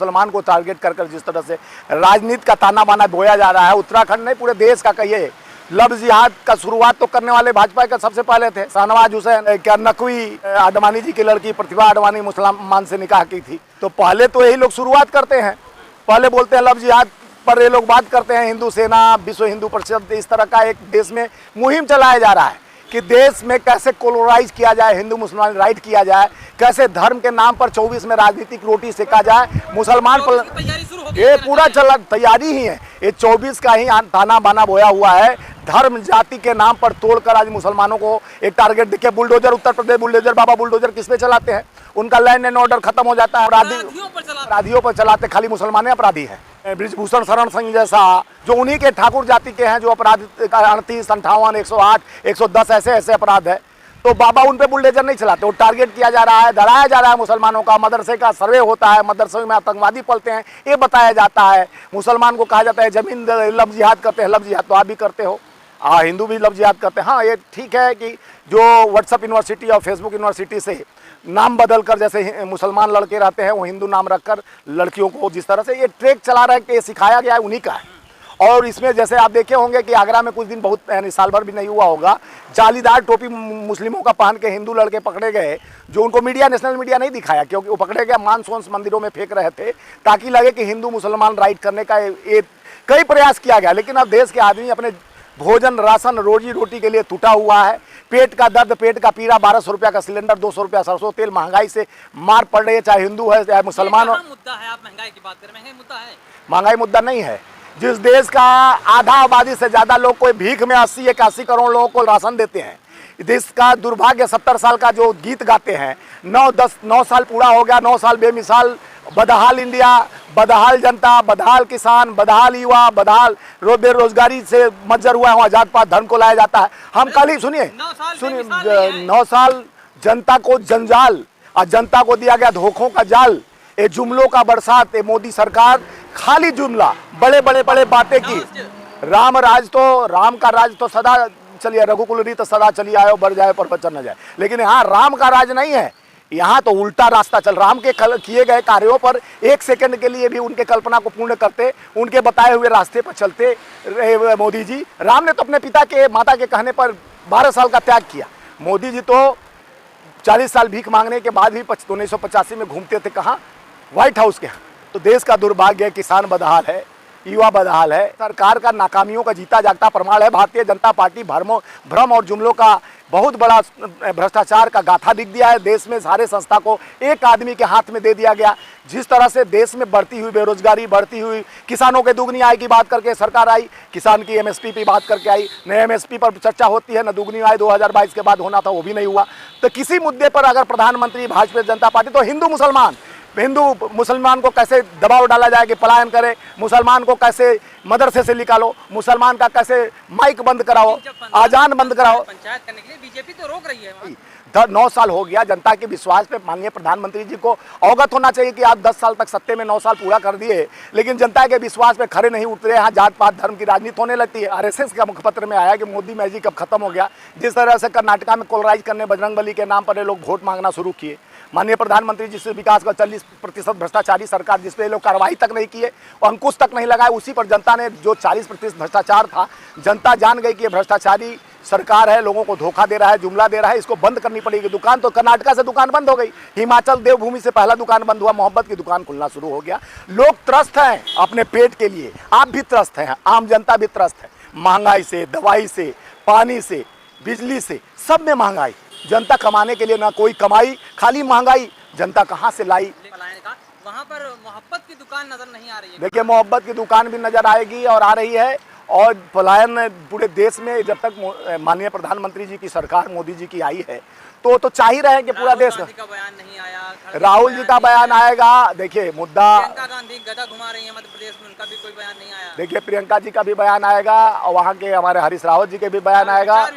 मुसलमान को टारगेट कर जिस तरह से राजनीति का ताना बाना बोया जा रहा है, उत्तराखंड नहीं पूरे देश का कहिए, लव जिहाद का शुरुआत तो करने वाले भाजपा के सबसे पहले थे। शाहनवाज हुसैन क्या नकवी आडवाणी जी की लड़की प्रतिभा आडवाणी मुसलमान से निकाह की थी, तो पहले तो यही लोग शुरुआत करते हैं, पहले बोलते हैं लव जिहाद पर ये लोग बात करते हैं। हिंदू सेना, विश्व हिंदू परिषद, इस तरह का एक देश में मुहिम चलाया जा रहा है कि देश में कैसे कोलोराइज किया जाए, हिंदू मुसलमान राइट किया जाए, कैसे धर्म के नाम पर 24 में राजनीतिक रोटी सेका जाए। मुसलमान पर ये पूरा चला तैयारी ही है, ये 24 का ही ताना बाना बोया हुआ है। धर्म जाति के नाम पर तोड़कर आज मुसलमानों को एक टारगेट दिखे। बुलडोजर, उत्तर प्रदेश बुलडोजर, बाबा बुलडोजर किस पे चलाते हैं? उनका लैंड एंड ऑर्डर खत्म हो जाता है, अपराधियों पर चलाते। खाली मुसलमान अपराधी हैं। ब्रिजभूषण शरण सिंह जैसा जो उन्हीं के ठाकुर जाति के हैं, जो अपराध 38, 58, 108, 110 ऐसे अपराध है, तो बाबा उन पे बुलडोजर नहीं चलाते। वो टारगेट किया जा रहा है, डराया जा रहा है मुसलमानों का। मदरसे का सर्वे होता है, मदरसे में आतंकवादी पलते हैं, ये बताया जाता है। मुसलमान को कहा जाता है जमीन लव जिहाद करते हैं। लव जिहाद तो आप भी करते हो, हिंदू भी लव जिहाद करते हैं। हाँ, ये ठीक है कि जो व्हाट्सएप यूनिवर्सिटी और फेसबुक यूनिवर्सिटी से नाम बदल कर, जैसे मुसलमान लड़के रहते हैं वो हिंदू नाम रखकर लड़कियों को जिस तरह से ये ट्रैक चला रहे हैं कि ये सिखाया गया है, उन्हीं का है। और इसमें जैसे आप देखे होंगे कि आगरा में कुछ दिन, बहुत यानी साल भर भी नहीं हुआ होगा, जालीदार टोपी मुस्लिमों का पहन के हिंदू लड़के पकड़े गए, जो उनको मीडिया, नेशनल मीडिया नहीं दिखाया, क्योंकि वो पकड़े गए मांस वांस मंदिरों में फेंक रहे थे ताकि लगे कि हिंदू मुसलमान राइट करने का ये कई प्रयास किया गया। लेकिन अब देश के आदमी अपने भोजन, राशन, रोजी रोटी के लिए टूटा हुआ है। पेट का दर्द, पेट का पीड़ा, 1200 रुपया का सिलेंडर, 200 रुपया सरसों तेल, महंगाई से मार पड़ रही है, चाहे हिंदू है चाहे मुसलमान हो। मुद्दा है, आप महंगाई की बात कर रहे हैं, मुद्दा है। महंगाई मुद्दा नहीं है। जिस देश का आधा आबादी से ज्यादा लोग को भीख में 80-81 करोड़ लोगों को राशन देते हैं, देश का दुर्भाग्य 70 साल का जो गीत गाते हैं, 9 साल पूरा हो गया, 9 साल बेमिसाल, बदहाल इंडिया, बदहाल जनता, बदहाल किसान, बदहाल युवा, बदहाल बेरोजगारी से मज्जर हुआ है, जात पात धर्म को लाया जाता है। हम कल ही सुनिए 9 साल जनता को जंजाल और जनता को दिया गया धोखों का जाल, ये जुमलों का बरसात। ये मोदी सरकार खाली जुमला, बड़े बातें की। राम का राज तो सदा चलिए, रघुकुल रीत सदा चली आयो, बढ़ जाए पर बचन न जाए। लेकिन यहाँ राम का राज नहीं है, यहाँ तो उल्टा रास्ता चल। राम के किए गए कार्यों पर 1 सेकंड के लिए भी उनके कल्पना को पूर्ण करते, उनके बताए हुए रास्ते पर चलते रहे मोदी जी। राम ने तो अपने पिता के, माता के कहने पर 12 साल का त्याग किया। मोदी जी तो 40 साल भीख मांगने के बाद भी 1985 में घूमते थे, कहाँ? व्हाइट हाउस के यहाँ। तो देश का दुर्भाग्य है, किसान बदहाल है, युवा बदहाल है। सरकार का नाकामियों का जीता जागता प्रमाण है। भारतीय जनता पार्टी भ्रम और जुमलों का बहुत बड़ा भ्रष्टाचार का गाथा दिख दिया है। देश में सारे संस्था को एक आदमी के हाथ में दे दिया गया। जिस तरह से देश में बढ़ती हुई बेरोजगारी, बढ़ती हुई, किसानों के दुगनी आय की बात करके सरकार आई, किसान की एमएसपी की बात करके आई, न एमएसपी पर चर्चा होती है, न दुगनी आय 2022 के बाद होना था वो भी नहीं हुआ। तो किसी मुद्दे पर अगर प्रधानमंत्री भारतीय जनता पार्टी, तो हिंदू मुसलमान को कैसे दबाव डाला जाए कि पलायन करे, मुसलमान को कैसे मदरसे से निकालो, मुसलमान का कैसे माइक बंद कराओ, आजान बंद कराओ। पंचायत करने के लिए बीजेपी तो रोक रही है। 9 साल हो गया, जनता के विश्वास पे माननीय प्रधानमंत्री जी को अवगत होना चाहिए कि आप 10 साल तक सत्ते में 9 साल पूरा कर दिए, लेकिन जनता के विश्वास पे खड़े नहीं उतरे। यहाँ जात पात धर्म की राजनीति होने लगती है। आरएसएस का मुखपत्र में आया कि मोदी मैजिक कब खत्म हो गया। जिस तरह से कर्नाटका में कोलराइज करने बजरंगबली के नाम पर ये लोग वोट मांगना शुरू किए। माननीय प्रधानमंत्री जी से विकास का 40% भ्रष्टाचारी सरकार, जिस पे लोग कार्रवाई तक नहीं किए, अंकुश तक नहीं लगाए, उसी पर जनता ने जो 40% भ्रष्टाचार था, जनता जान गई कि ये भ्रष्टाचारी सरकार है, लोगों को धोखा दे रहा है, जुमला दे रहा है, इसको बंद करनी पड़ेगी। दुकान तो कर्नाटका से दुकान बंद हो गई, हिमाचल देवभूमि से पहला दुकान बंद हुआ, मोहब्बत की दुकान खुलना शुरू हो गया। लोग त्रस्त हैं अपने पेट के लिए, आप भी त्रस्त हैं, आम जनता भी त्रस्त है। महंगाई से, दवाई से, पानी से, बिजली से, सब में महंगाई। जनता कमाने के लिए ना कोई कमाई, खाली महंगाई। जनता कहाँ से लाई? वहाँ पर मोहब्बत की दुकान नजर नहीं आ रही है। देखिए, मोहब्बत की दुकान भी नजर आएगी और आ रही है। और पलायन पूरे देश में जब तक माननीय प्रधानमंत्री जी की सरकार, मोदी जी की आई है, तो चाह ही रहे हैं कि पूरा देश का बयान नहीं आया। राहुल जी का बयान आएगा। देखिए, मुद्दा प्रियंका गांधी गधा घुमा रही है मध्य प्रदेश में, उनका भी कोई बयान नहीं आया। देखिए, प्रियंका जी का भी बयान आएगा और वहाँ के हमारे हरीश रावत जी के भी बयान आएगा।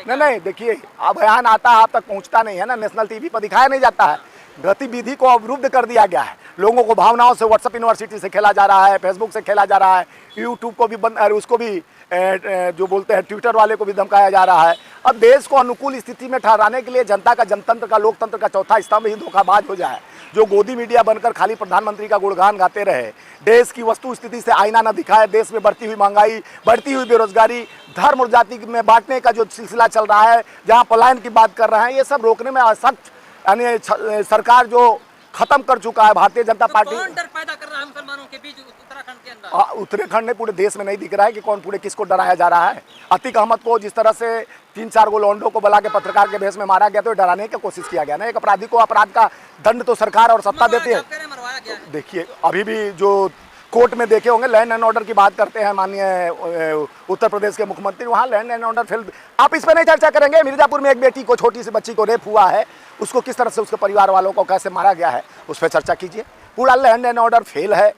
नहीं, देखिए, बयान आता है, आप तक पहुँचता नहीं है ना, नेशनल टीवी पर दिखाया नहीं जाता है। गतिविधि को अवरुद्ध कर दिया गया है। लोगों को भावनाओं से व्हाट्सएप यूनिवर्सिटी से खेला जा रहा है, फेसबुक से खेला जा रहा है, यूट्यूब को भी बंद, उसको भी जो बोलते हैं ट्विटर वाले को भी धमकाया जा रहा है। अब देश को अनुकूल स्थिति में ठहराने के लिए जनता का, जनतंत्र का, लोकतंत्र का चौथा स्तंभ ही धोखाबाज हो जाए, जो गोदी मीडिया बनकर खाली प्रधानमंत्री का गुणगान गाते रहे, देश की वस्तु स्थिति से आईना न दिखाए, देश में बढ़ती हुई महंगाई, बढ़ती हुई बेरोजगारी, धर्म और जाति में बांटने का जो सिलसिला चल रहा है, जहां पलायन की बात कर रहे हैं, ये सब रोकने में सख्त यानी सरकार जो खत्म कर चुका है भारतीय जनता तो पार्टी। कौन डर पैदा कर रहा है मुसलमानों के बीच उत्तराखंड के अंदर? उत्तराखंड में पूरे देश में नहीं दिख रहा है कि कौन पूरे किसको डराया जा रहा है। अतीक अहमद को जिस तरह से 3-4 गो लौंडों को बुला के पत्रकार के भेष में मारा गया, तो डराने की कोशिश किया गया ना। एक अपराधी को अपराध का दंड तो सरकार और सत्ता देती है। मरवाया गया है। देखिए, अभी भी जो कोर्ट में देखे होंगे, लैंड एंड ऑर्डर की बात करते हैं माननीय उत्तर प्रदेश के मुख्यमंत्री, वहाँ लैंड एंड ऑर्डर फिर आप इस पर नहीं चर्चा करेंगे। मिर्जापुर में एक बेटी को, छोटी सी बच्ची को रेप हुआ है, उसको किस तरह से उसके परिवार वालों को कैसे मारा गया है, उस पर चर्चा कीजिए। पूरा लैंड एंड ऑर्डर फेल है।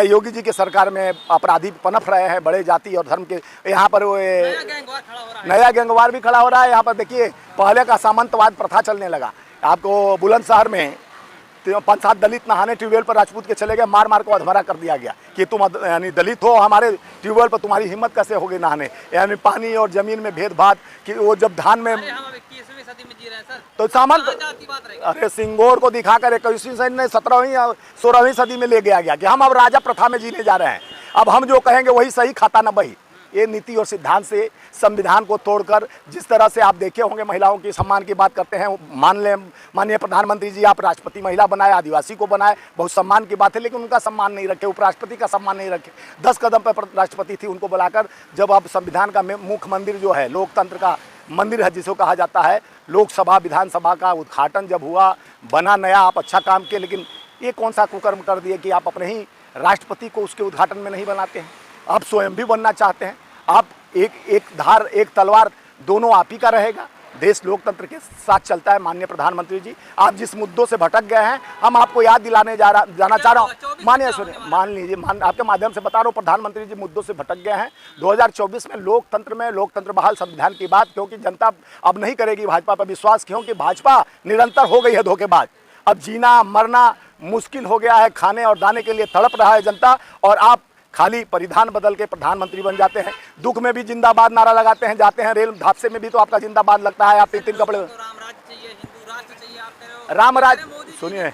योगी जी के सरकार में अपराधी पनप रहे हैं, बड़े जाति और धर्म के। यहाँ पर नया गैंगवार भी खड़ा हो रहा है। यहाँ पर देखिए, पहले का सामंतवाद प्रथा चलने लगा। आपको बुलंदशहर में 5-7 दलित नहाने ट्यूबवेल पर राजपूत के चले गए, मार मार को अधमरा कर दिया गया कि तुम यानी दलित हो, हमारे ट्यूबवेल पर तुम्हारी हिम्मत कैसे होगी नहाने। यानी पानी और जमीन में भेदभाव कि वो जब धान में सदी में जी रहे हैं सर, तो सामंत, अरे सिंगोर को दिखाकर 21वीं सदी में 17वीं या 16वीं सदी में ले गया गया कि हम अब राजा प्रथा में जीने जा रहे हैं, अब हम जो कहेंगे वही सही, खाता न बही। ये नीति और सिद्धांत से संविधान को तोड़कर जिस तरह से आप देखे होंगे महिलाओं की सम्मान की बात करते हैं, मान लें माननीय प्रधानमंत्री जी आप राष्ट्रपति महिला बनाए, आदिवासी को बनाए, बहुत सम्मान की बात है, लेकिन उनका सम्मान नहीं रखे, उपराष्ट्रपति का सम्मान नहीं रखे। 10 कदम पर राष्ट्रपति थी, उनको बुलाकर जब आप संविधान का मुख्य मंदिर जो है, लोकतंत्र का मंदिर है जिसको कहा जाता है, लोकसभा विधानसभा का उद्घाटन जब हुआ, बना नया, आप अच्छा काम किए, लेकिन ये कौन सा कुकर्म कर दिए कि आप अपने ही राष्ट्रपति को उसके उद्घाटन में नहीं बनाते हैं। आप स्वयं भी बनना चाहते हैं। आप एक धार एक तलवार दोनों आप ही का रहेगा। देश लोकतंत्र के साथ चलता है। माननीय प्रधानमंत्री जी, आप जिस मुद्दों से भटक गए हैं, हम आपको याद दिलाने जाना चाह रहा हूँ। मानिए, सुनिए, मान लीजिए, आपके माध्यम से बता रहा हूँ, प्रधानमंत्री जी मुद्दों से भटक गए हैं। 2024 में लोकतंत्र बहाल संविधान की बात, क्योंकि जनता अब नहीं करेगी भाजपा पर विश्वास, क्योंकि भाजपा निरंतर हो गई है धोखेबाज। अब जीना मरना मुश्किल हो गया है, खाने और दाने के लिए तड़प रहा है जनता, और आप खाली परिधान बदल के प्रधानमंत्री बन जाते हैं। दुख में भी जिंदाबाद नारा लगाते हैं, जाते हैं रेल हादसे में भी तो आपका जिंदाबाद लगता है। आप 3 कपड़े राम राज, सुनिए,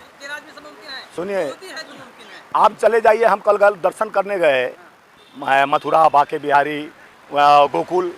आप चले जाइए। हम कल दर्शन करने गए मथुरा, बाके बिहारी, गोकुल।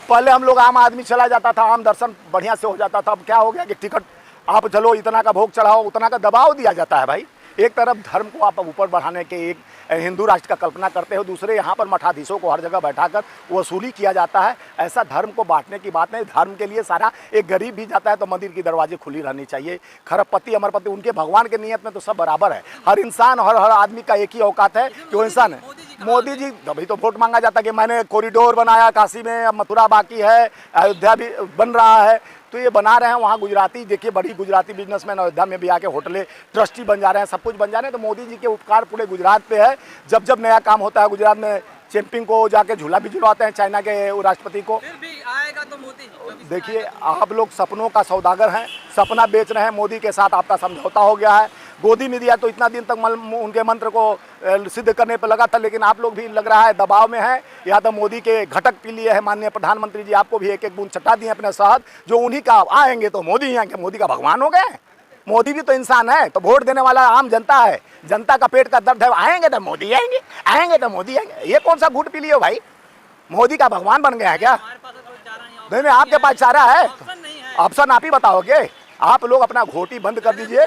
पहले हम लोग आम आदमी चला जाता था, आम दर्शन बढ़िया से हो जाता था। अब क्या हो गया कि टिकट आप चलो, इतना का भोग चढ़ाओ, उतना का दबाव दिया जाता है। भाई, एक तरफ धर्म को आप ऊपर बढ़ाने के एक हिंदू राष्ट्र का कल्पना करते हो, दूसरे यहाँ पर मठाधीशों को हर जगह बैठाकर वसूली किया जाता है। ऐसा धर्म को बांटने की बात नहीं। धर्म के लिए सारा, एक गरीब भी जाता है तो मंदिर की दरवाजे खुली रहनी चाहिए। खरबपति अमरपति उनके भगवान के नियत में तो सब बराबर है। हर इंसान, हर आदमी का एक ही औकात है कि वो इंसान है। मोदी जी, तभी तो वोट मांगा जाता कि मैंने कॉरिडोर बनाया काशी में, अब मथुरा बाकी है, अयोध्या भी बन रहा है, तो ये बना रहे हैं। वहाँ गुजराती देखिए, बड़ी गुजराती बिजनेसमैन अयोध्या में भी आके होटलें, ट्रस्टी बन जा रहे हैं, सब कुछ बन जा रहे हैं। तो मोदी जी के उपकार पूरे गुजरात पे है। जब जब नया काम होता है, गुजरात में चैंपिंग को जाके झूला भी झुलवाते हैं चाइना के राष्ट्रपति को। फिर भी आएगा तो मोदी। देखिए, आप लोग सपनों का सौदागर हैं, सपना बेच रहे हैं। मोदी के साथ आपका समझौता हो गया है। गोदी मीडिया तो इतना दिन तक उनके मंत्र को सिद्ध करने पर लगा था, लेकिन आप लोग भी लग रहा है दबाव में है, या तो मोदी के घटक पी लिए है। माननीय प्रधानमंत्री जी आपको भी एक एक बूंद चटा दिए अपने शहद, जो उन्हीं का आएंगे तो मोदी ही आएंगे। मोदी का भगवान हो गए। मोदी भी तो इंसान है, तो वोट देने वाला आम जनता है, जनता का पेट का दर्द है। आएंगे तो मोदी आएंगे, आएंगे तो मोदी आएंगे। ये कौन सा घूट पी लियो भाई? मोदी का भगवान बन गया है क्या? नहीं, आपके पास चारा है, ऑप्शन आप ही बताओगे। आप लोग अपना घोटी बंद कर दीजिए।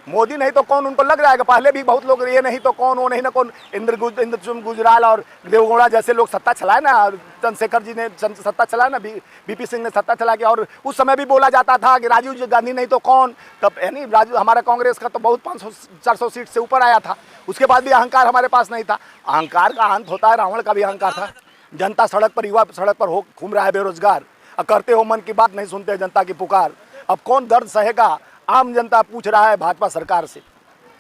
मोदी नहीं तो कौन, उनको लग रहा है कि पहले भी बहुत लोग ये नहीं तो कौन, वो नहीं ना कौन, इंद्रचुम गुजराल और देवगौड़ा जैसे लोग सत्ता चलाए ना, चंद्रशेखर जी ने सत्ता चलाया ना, बीपी सिंह ने सत्ता चला के, और उस समय भी बोला जाता था कि राजीव गांधी नहीं तो कौन। तब यानी हमारा कांग्रेस का तो बहुत 500-400 सीट से ऊपर आया था। उसके बाद भी अहंकार हमारे पास नहीं था। अहंकार का अंत होता है, रावण का भी अहंकार था। जनता सड़क पर, युवा सड़क पर घूम रहा है बेरोजगार, करते हो मन की बात, नहीं सुनते जनता की पुकार। अब कौन दर्द सहेगा? आम जनता पूछ रहा है भाजपा सरकार से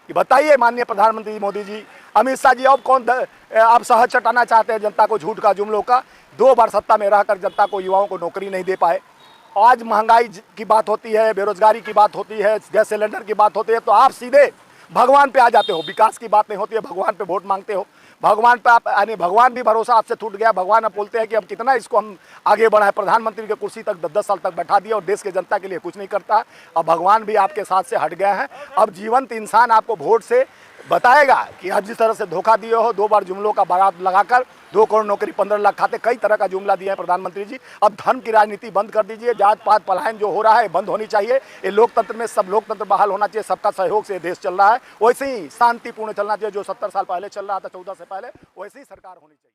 कि बताइए माननीय प्रधानमंत्री मोदी जी, अमित शाह जी, अब कौन आप सहज चटाना चाहते हैं जनता को झूठ का, जुमलों का। 2 बार सत्ता में रहकर जनता को, युवाओं को नौकरी नहीं दे पाए। आज महंगाई की बात होती है, बेरोजगारी की बात होती है, गैस सिलेंडर की बात होती है, तो आप सीधे भगवान पे आ जाते हो। विकास की बात नहीं होती है, भगवान पे वोट मांगते हो। भगवान पे आप यानी भगवान भी भरोसा आपसे टूट गया। भगवान अब बोलते हैं कि अब कितना इसको हम आगे बढ़ाएं। प्रधानमंत्री की कुर्सी तक 10-10 साल तक बैठा दिया और देश के जनता के लिए कुछ नहीं करता। अब भगवान भी आपके साथ से हट गए हैं। अब जीवंत इंसान आपको वोट से बताएगा कि आप जिस तरह से धोखा दिए हो, 2 बार जुमलों का बारात लगाकर 2 करोड़ नौकरी, 15 लाख खाते, कई तरह का जुमला दिया है प्रधानमंत्री जी। अब धर्म की राजनीति बंद कर दीजिए। जात पात पलायन जो हो रहा है बंद होनी चाहिए। ये लोकतंत्र में सब लोकतंत्र बहाल होना चाहिए। सबका सहयोग से देश चल रहा है, वैसे ही शांतिपूर्ण चलना चाहिए। जो 70 साल पहले चल रहा था, 14 से पहले, वैसे ही सरकार होनी चाहिए।